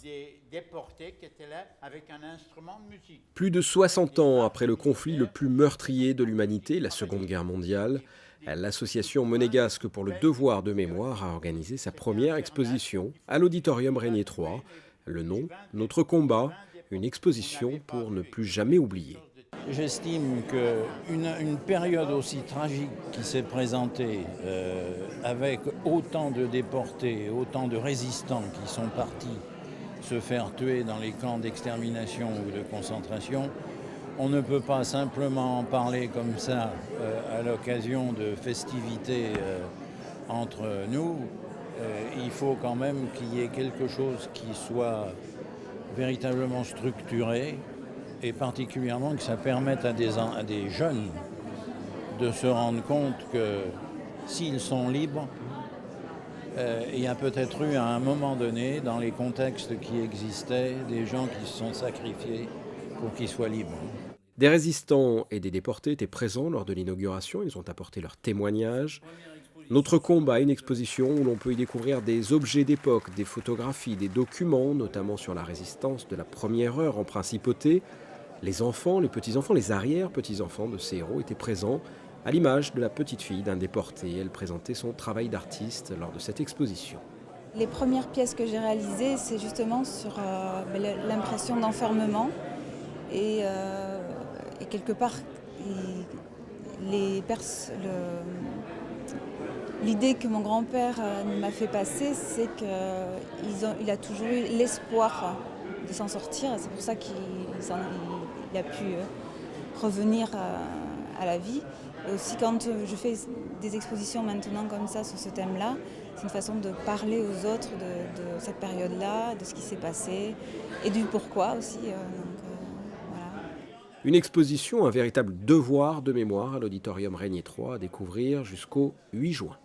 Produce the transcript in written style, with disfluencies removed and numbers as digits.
Des déportés qui étaient là avec un instrument de musique. Plus de 60 ans après le conflit le plus meurtrier de l'humanité, la Seconde Guerre mondiale, l'association monégasque pour le devoir de mémoire a organisé sa première exposition à l'Auditorium Régnier III. Le nom, Notre combat, une exposition pour ne plus jamais oublier. J'estime qu'une période aussi tragique qui s'est présentée avec autant de déportés, autant de résistants qui sont partis se faire tuer dans les camps d'extermination ou de concentration, on ne peut pas simplement en parler comme ça à l'occasion de festivités entre nous. Il faut quand même qu'il y ait quelque chose qui soit véritablement structuré et particulièrement que ça permette à des jeunes de se rendre compte que s'ils sont libres, il y a peut-être eu à un moment donné, dans les contextes qui existaient, des gens qui se sont sacrifiés pour qu'ils soient libres. Des résistants et des déportés étaient présents lors de l'inauguration, ils ont apporté leurs témoignages. Notre combat, une exposition où l'on peut y découvrir des objets d'époque, des photographies, des documents, notamment sur la résistance de la première heure en principauté. Les enfants, les petits-enfants, les arrière-petits-enfants de ces héros étaient présents, à l'image de la petite fille d'un déporté. Elle présentait son travail d'artiste lors de cette exposition. Les premières pièces que j'ai réalisées, c'est justement sur l'impression d'enfermement et quelque part l'idée que mon grand-père m'a fait passer, c'est qu'il a toujours eu l'espoir de s'en sortir. C'est pour ça qu'il a pu revenir à la vie. Et aussi quand je fais des expositions maintenant comme ça sur ce thème-là, c'est une façon de parler aux autres de cette période-là, de ce qui s'est passé et du pourquoi aussi. Voilà. Une exposition, un véritable devoir de mémoire à l'Auditorium Régnier III à découvrir jusqu'au 8 juin.